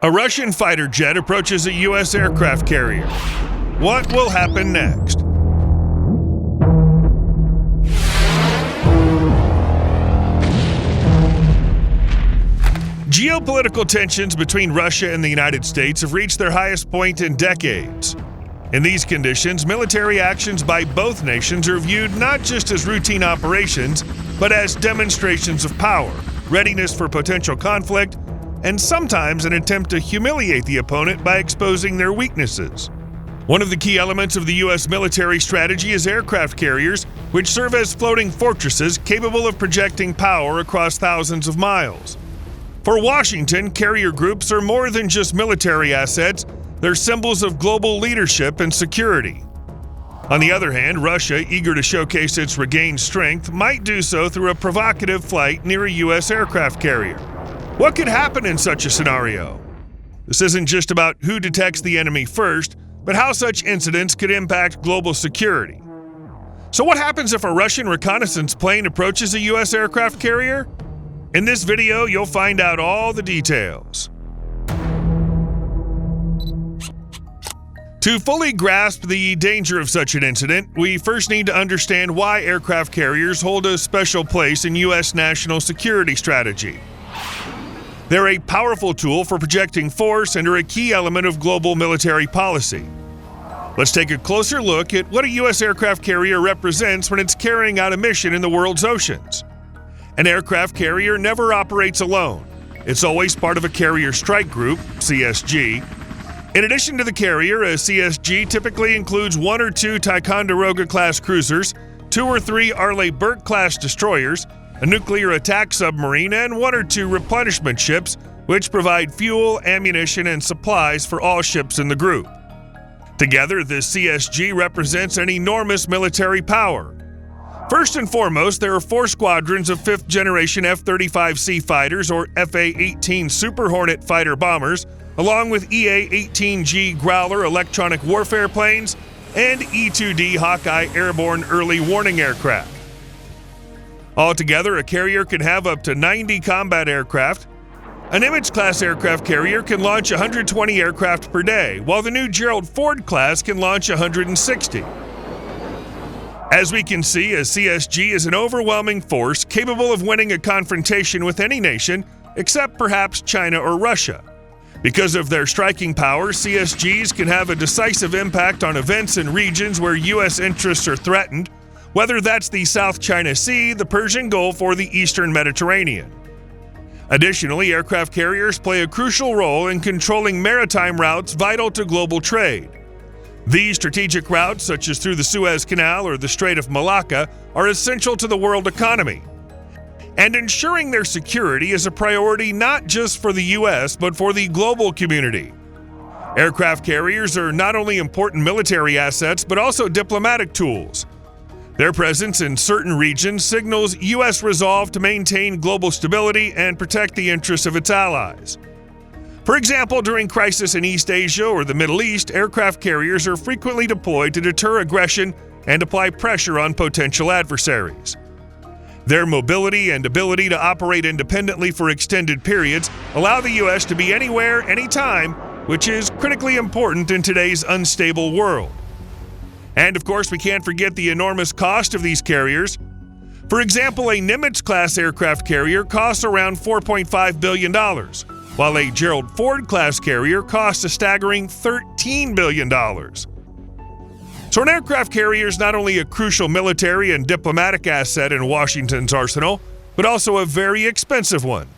A Russian fighter jet approaches a U.S. aircraft carrier. What will happen next? Geopolitical tensions between Russia and the United States have reached their highest point in decades. In these conditions, military actions by both nations are viewed not just as routine operations, but as demonstrations of power, readiness for potential conflict, and sometimes an attempt to humiliate the opponent by exposing their weaknesses. One of the key elements of the U.S. military strategy is aircraft carriers, which serve as floating fortresses capable of projecting power across thousands of miles. For Washington, carrier groups are more than just military assets, they're symbols of global leadership and security. On the other hand, Russia, eager to showcase its regained strength, might do so through a provocative flight near a U.S. aircraft carrier. What could happen in such a scenario? This isn't just about who detects the enemy first, but how such incidents could impact global security. So what happens if a Russian reconnaissance plane approaches a U.S. aircraft carrier? In this video, you'll find out all the details. To fully grasp the danger of such an incident, we first need to understand why aircraft carriers hold a special place in U.S. national security strategy. They're a powerful tool for projecting force and are a key element of global military policy. Let's take a closer look at what a U.S. aircraft carrier represents when it's carrying out a mission in the world's oceans. An aircraft carrier never operates alone. It's always part of a carrier strike group, CSG. In addition to the carrier, a CSG typically includes 1 or 2 Ticonderoga-class cruisers, 2 or 3 Arleigh-Burke-class destroyers, a nuclear attack submarine, and 1 or 2 replenishment ships, which provide fuel, ammunition, and supplies for all ships in the group. Together, the CSG represents an enormous military power. First and foremost, there are 4 squadrons of 5th-generation F-35C fighters or FA-18 Super Hornet fighter bombers, along with EA-18G Growler electronic warfare planes and E-2D Hawkeye airborne early warning aircraft. Altogether, a carrier can have up to 90 combat aircraft. An Nimitz-class aircraft carrier can launch 120 aircraft per day, while the new Gerald Ford class can launch 160. As we can see, a CSG is an overwhelming force capable of winning a confrontation with any nation, except perhaps China or Russia. Because of their striking power, CSGs can have a decisive impact on events and regions where U.S. interests are threatened, whether that's the South China Sea, the Persian Gulf, or the Eastern Mediterranean. Additionally, aircraft carriers play a crucial role in controlling maritime routes vital to global trade. These strategic routes, such as through the Suez Canal or the Strait of Malacca, are essential to the world economy. And ensuring their security is a priority not just for the U.S., but for the global community. Aircraft carriers are not only important military assets, but also diplomatic tools. Their presence in certain regions signals U.S. resolve to maintain global stability and protect the interests of its allies. For example, during crisis in East Asia or the Middle East, aircraft carriers are frequently deployed to deter aggression and apply pressure on potential adversaries. Their mobility and ability to operate independently for extended periods allow the U.S. to be anywhere, anytime, which is critically important in today's unstable world. And of course, we can't forget the enormous cost of these carriers. For example, a Nimitz-class aircraft carrier costs around $4.5 billion, while a Gerald Ford-class carrier costs a staggering $13 billion. So an aircraft carrier is not only a crucial military and diplomatic asset in Washington's arsenal, but also a very expensive one.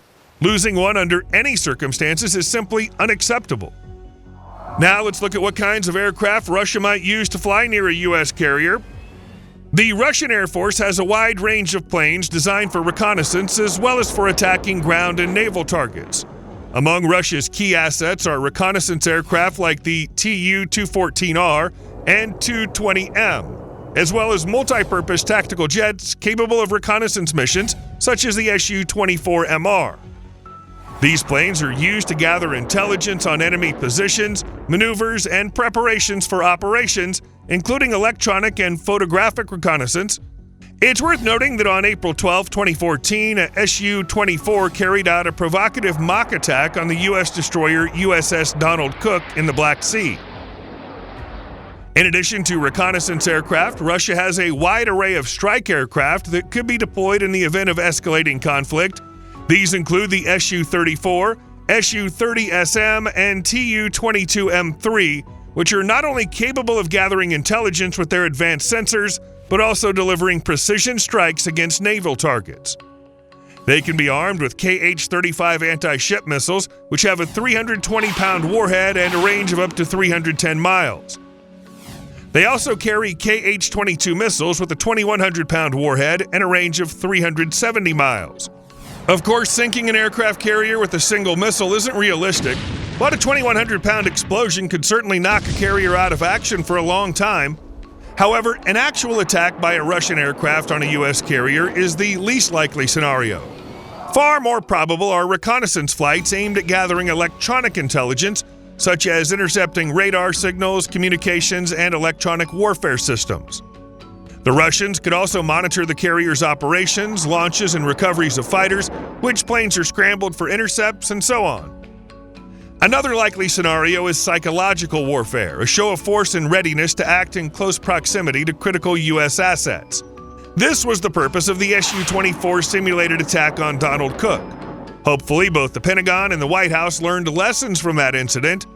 Losing one under any circumstances is simply unacceptable. Now let's look at what kinds of aircraft Russia might use to fly near a U.S. carrier. The Russian Air Force has a wide range of planes designed for reconnaissance as well as for attacking ground and naval targets. Among Russia's key assets are reconnaissance aircraft like the Tu-214R and Tu-20M, as well as multi-purpose tactical jets capable of reconnaissance missions such as the Su-24MR. These planes are used to gather intelligence on enemy positions, maneuvers, and preparations for operations, including electronic and photographic reconnaissance, It's worth noting that on April 12, 2014, a Su-24 carried out a provocative mock attack on the U.S. destroyer USS Donald Cook in the Black Sea. In addition to reconnaissance aircraft, Russia has a wide array of strike aircraft that could be deployed in the event of escalating conflict. These include the Su-34, Su-30SM, and Tu-22M3, which are not only capable of gathering intelligence with their advanced sensors, but also delivering precision strikes against naval targets. They can be armed with Kh-35 anti-ship missiles, which have a 320-pound warhead and a range of up to 310 miles. They also carry Kh-22 missiles with a 2,100-pound warhead and a range of 370 miles. Of course, sinking an aircraft carrier with a single missile isn't realistic, but a 2,100-pound explosion could certainly knock a carrier out of action for a long time. However, an actual attack by a Russian aircraft on a U.S. carrier is the least likely scenario. Far more probable are reconnaissance flights aimed at gathering electronic intelligence, such as intercepting radar signals, communications, and electronic warfare systems. The Russians could also monitor the carrier's operations, launches, and recoveries of fighters, which planes are scrambled for intercepts, and so on. Another likely scenario is psychological warfare, a show of force and readiness to act in close proximity to critical U.S. assets. This was the purpose of the Su-24 simulated attack on Donald Cook. Hopefully, both the Pentagon and the White House learned lessons from that incident.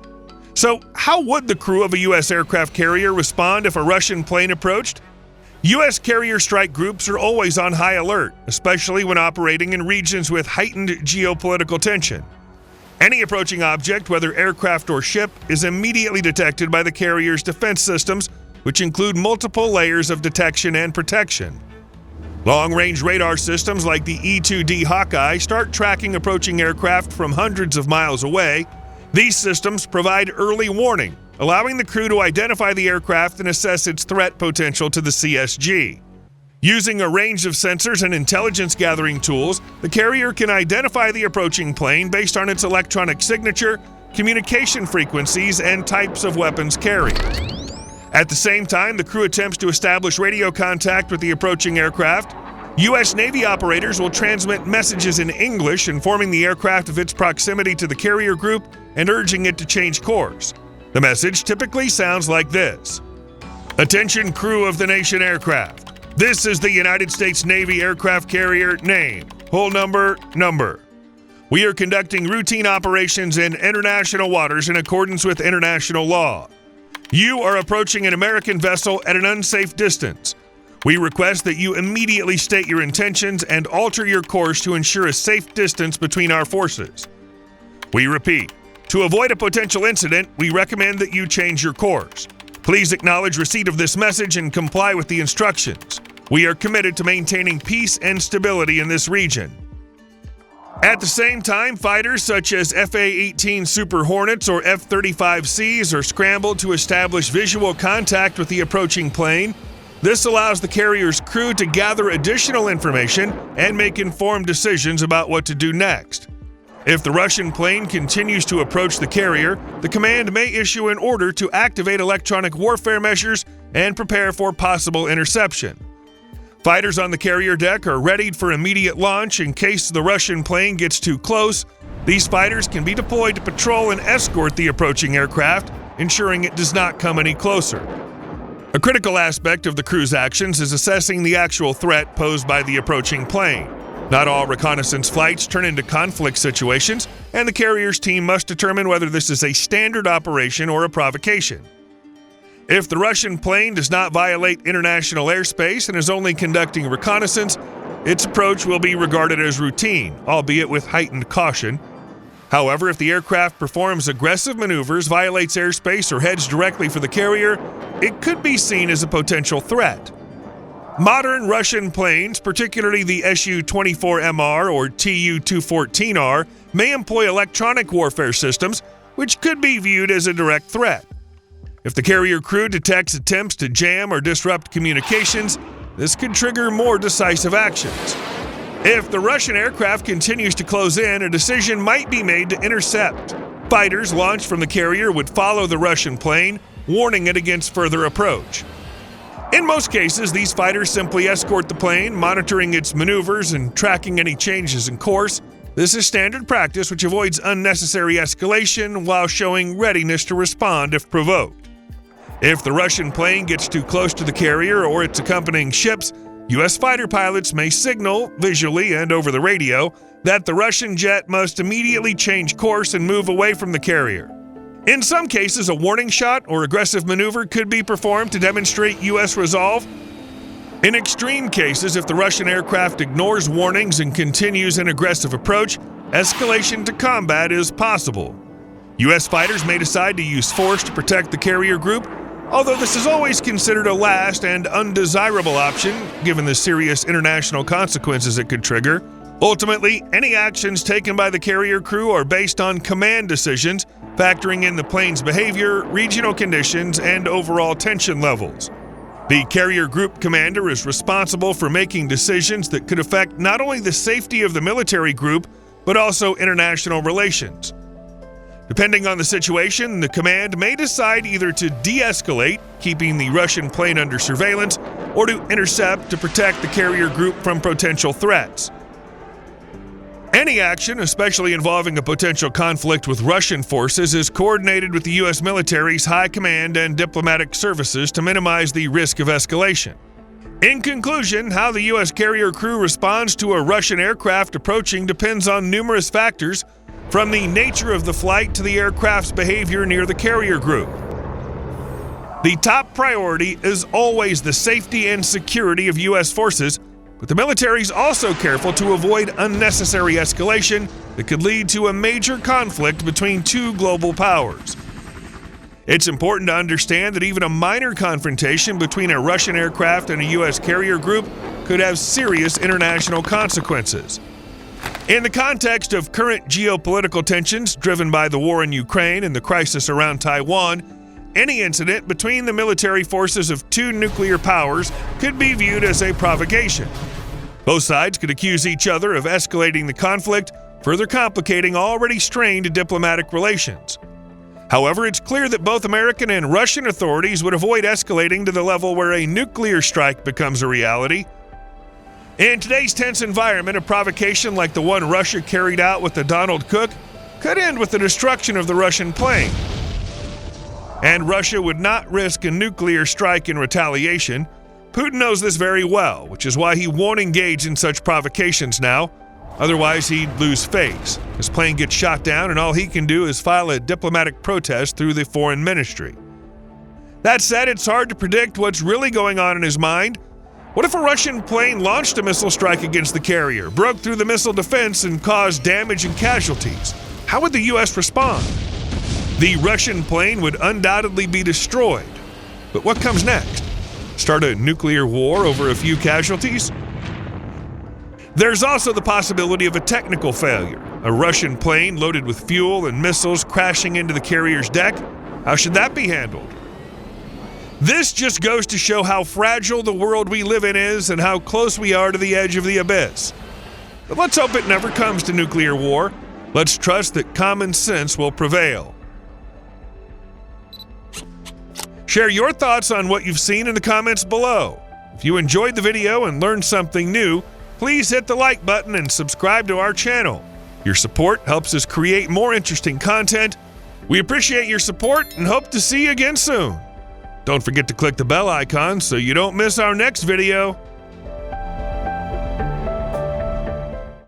So, how would the crew of a U.S. aircraft carrier respond if a Russian plane approached? U.S. carrier strike groups are always on high alert, especially when operating in regions with heightened geopolitical tension. Any approaching object, whether aircraft or ship, is immediately detected by the carrier's defense systems, which include multiple layers of detection and protection. Long-range radar systems like the E-2D Hawkeye start tracking approaching aircraft from hundreds of miles away. These systems provide early warning, allowing the crew to identify the aircraft and assess its threat potential to the CSG. Using a range of sensors and intelligence-gathering tools, the carrier can identify the approaching plane based on its electronic signature, communication frequencies, and types of weapons carried. At the same time, the crew attempts to establish radio contact with the approaching aircraft. U.S. Navy operators will transmit messages in English informing the aircraft of its proximity to the carrier group and urging it to change course. The message typically sounds like this: "Attention crew of the Nation aircraft. This is the United States Navy aircraft carrier name, hull number. We are conducting routine operations in international waters in accordance with international law. You are approaching an American vessel at an unsafe distance. We request that you immediately state your intentions and alter your course to ensure a safe distance between our forces. We repeat, to avoid a potential incident, we recommend that you change your course. Please acknowledge receipt of this message and comply with the instructions. We are committed to maintaining peace and stability in this region." At the same time, fighters such as F/A-18 Super Hornets or F-35Cs are scrambled to establish visual contact with the approaching plane. This allows the carrier's crew to gather additional information and make informed decisions about what to do next. If the Russian plane continues to approach the carrier, the command may issue an order to activate electronic warfare measures and prepare for possible interception. Fighters on the carrier deck are readied for immediate launch in case the Russian plane gets too close. These fighters can be deployed to patrol and escort the approaching aircraft, ensuring it does not come any closer. A critical aspect of the crew's actions is assessing the actual threat posed by the approaching plane. Not all reconnaissance flights turn into conflict situations, and the carrier's team must determine whether this is a standard operation or a provocation. If the Russian plane does not violate international airspace and is only conducting reconnaissance, its approach will be regarded as routine, albeit with heightened caution. However, if the aircraft performs aggressive maneuvers, violates airspace, or heads directly for the carrier, it could be seen as a potential threat. Modern Russian planes, particularly the Su-24MR or Tu-214R, may employ electronic warfare systems, which could be viewed as a direct threat. If the carrier crew detects attempts to jam or disrupt communications, this could trigger more decisive actions. If the Russian aircraft continues to close in, a decision might be made to intercept. Fighters launched from the carrier would follow the Russian plane, warning it against further approach. In most cases, these fighters simply escort the plane, monitoring its maneuvers and tracking any changes in course. This is standard practice which avoids unnecessary escalation while showing readiness to respond if provoked. If the Russian plane gets too close to the carrier or its accompanying ships, U.S. fighter pilots may signal, visually and over the radio, that the Russian jet must immediately change course and move away from the carrier. In some cases, a warning shot or aggressive maneuver could be performed to demonstrate U.S. resolve. In extreme cases, if the Russian aircraft ignores warnings and continues an aggressive approach, escalation to combat is possible. U.S. fighters may decide to use force to protect the carrier group, although this is always considered a last and undesirable option, given the serious international consequences it could trigger. Ultimately, any actions taken by the carrier crew are based on command decisions, factoring in the plane's behavior, regional conditions, and overall tension levels. The carrier group commander is responsible for making decisions that could affect not only the safety of the military group, but also international relations. Depending on the situation, the command may decide either to de-escalate, keeping the Russian plane under surveillance, or to intercept to protect the carrier group from potential threats. Any action, especially involving a potential conflict with Russian forces, is coordinated with the U.S. military's high command and diplomatic services to minimize the risk of escalation. In conclusion, how the U.S. carrier crew responds to a Russian aircraft approaching depends on numerous factors, from the nature of the flight to the aircraft's behavior near the carrier group. The top priority is always the safety and security of U.S. forces, but the military is also careful to avoid unnecessary escalation that could lead to a major conflict between two global powers. It's important to understand that even a minor confrontation between a Russian aircraft and a U.S. carrier group could have serious international consequences. In the context of current geopolitical tensions driven by the war in Ukraine and the crisis around Taiwan, any incident between the military forces of two nuclear powers could be viewed as a provocation. Both sides could accuse each other of escalating the conflict, further complicating already strained diplomatic relations. However, it's clear that both American and Russian authorities would avoid escalating to the level where a nuclear strike becomes a reality. In today's tense environment, a provocation like the one Russia carried out with the Donald Cook could end with the destruction of the Russian plane. And Russia would not risk a nuclear strike in retaliation. Putin knows this very well, which is why he won't engage in such provocations now. Otherwise, he'd lose face. His plane gets shot down, and all he can do is file a diplomatic protest through the foreign ministry. That said, it's hard to predict what's really going on in his mind. What if a Russian plane launched a missile strike against the carrier, broke through the missile defense, and caused damage and casualties? How would the U.S. respond? The Russian plane would undoubtedly be destroyed. But what comes next? Start a nuclear war over a few casualties? There's also the possibility of a technical failure. A Russian plane loaded with fuel and missiles crashing into the carrier's deck. How should that be handled? This just goes to show how fragile the world we live in is and how close we are to the edge of the abyss. But let's hope it never comes to nuclear war. Let's trust that common sense will prevail. Share your thoughts on what you've seen in the comments below. If you enjoyed the video and learned something new, please hit the like button and subscribe to our channel. Your support helps us create more interesting content. We appreciate your support and hope to see you again soon. Don't forget to click the bell icon so you don't miss our next video.